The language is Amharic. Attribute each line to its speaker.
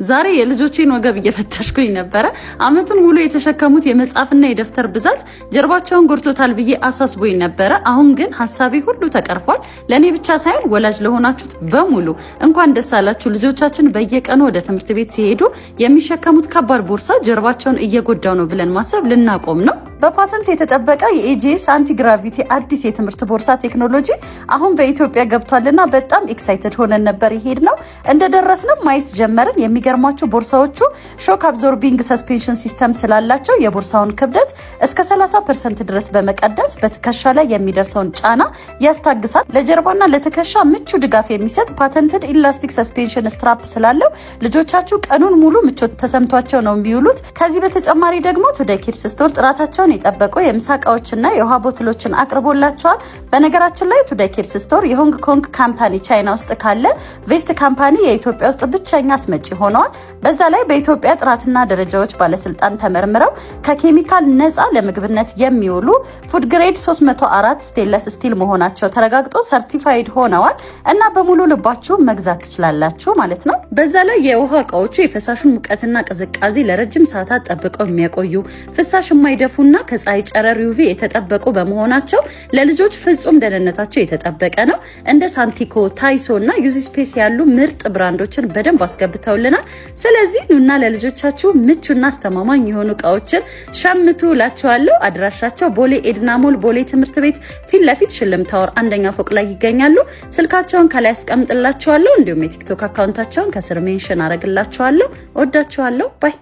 Speaker 1: ዛሬ የልጆቼን ወገብ እየፈተሽኩኝ ነበረ። አመቱን ሙሉ የተሸከሙት የመጻፍና የደፍተር ብዛት ጀርባቸውን ጎርቶታል ብዬ አሳስቦኝ ነበረ። አሁን ግን ሐሳቤ ሁሉ ተቀርፏል። ለኔ ብቻ ሳይሆን ወላጅ ለሆናችሁት በሙሉ እንኳን ደስ አላችሁ። ልጆቻችን በየቀኑ ወደ ትምህርት ቤት ሲሄዱ የሚሸከሙት ከባድ ቦርሳ ጀርባቸውን እየጎዳው ነው ብለን ማሰብ ልናቆም ነው። በፓተንት የተጠበቀ የኤጂኤስ አንቲ ግራቪቲ አዲስ የትምህርት ቦርሳ ቴክኖሎጂ አሁን በኢትዮጵያ ገብቷልና በጣም ኤክሳይትድ ሆነን ነበር የሄድነው። እንደደረስንም ማየት ጀመርን። የሚገርማችሁ ቦርሳዎቹ ሾክ አብዞርቢንግ ሰስፔንሽን ሲስተም ስላላቸው የቦርሳውን ክብደት እስከ 30% ድረስ በመቀነስ በትከሻ ላይ የሚደርሰውን ጫና ያስታግሳል። ለጀርባና ለትከሻ ምቹ ድጋፍ የሚሰጥ ፓተንትድ ኢላስቲክ ሰስፔንሽን ስትራፕ ስላለው ልጆቻችሁ ቀኑን ሙሉ ምቾት ተሰምቷቸው ነው የሚውሉት። ከዚህ በተጨማሪ ደግሞ ቱዴይ ኪድስ ስቶር ጥራታቸው የጠበቁ የምሳ እቃዎችና የውሃ ቦትሎችን አቅርቦላቸዋል። በነገራችን ላይ ቱዴይ ኪድስ ስቶር የሆንግ ኮንግ ካምፓኒ ቻይና ውስጥ ካለ ቬስት ካምፓኒ የኢትዮጵያ ውስጥ ብቸኛ አስመጪ ሆነዋል። በዛ ላይ በኢትዮጵያ ጥራትና ደረጃዎች ባለስልጣን ተመርምረው ከኬሚካል ነፃ ለምግብነት የሚውሉ ፉድ ግሬድ 304 ስቴንለስ ስቲል መሆናቸው ተረጋግጦ ሰርቲፋይድ ሆነዋል እና በሙሉ ልባችሁ መግዛት ትችላላችሁ ማለት ነው። በዛ ላይ የውሃ እቃዎቹ የፈሳሹን ሙቀትና ቅዝቃዜ ለረጅም ሰዓታት ጠብቀው የሚያቆዩ ፍሳሽ የማይደፉና ከፀሐይ ጨረር ዩቪ የተጠበቁ በመሆናቸው ለልጆች ፍጹም ደህንነታቸው የተጠበቀ ነው። እንደ ሳንቲኮ፣ ታይሶ እና ዩዚ ስፔስ ያሉ ምርጥ ብራንዶችን በደንብ አስገብተውልናል። ስለዚህ ኑና ለልጆቻችሁ ምቹና አስተማማኝ የሆኑ እቃዎችን ሸምቱ እላችኋለሁ። አድራሻቸው ቦሌ ኤድና ሞል ቦሌ ትምህርት ቤት ፊት ለፊት ሽልም ታወር አንደኛ ፎቅ ላይ ይገኛሉ። ስልካቸውን ከላይ አስቀምጥላችኋለሁ። እንዲሁም የቲክቶክ አካውንታቸውን ከስር ሜንሽን አረግላችኋለሁ። ወዳችኋለሁ። ባይ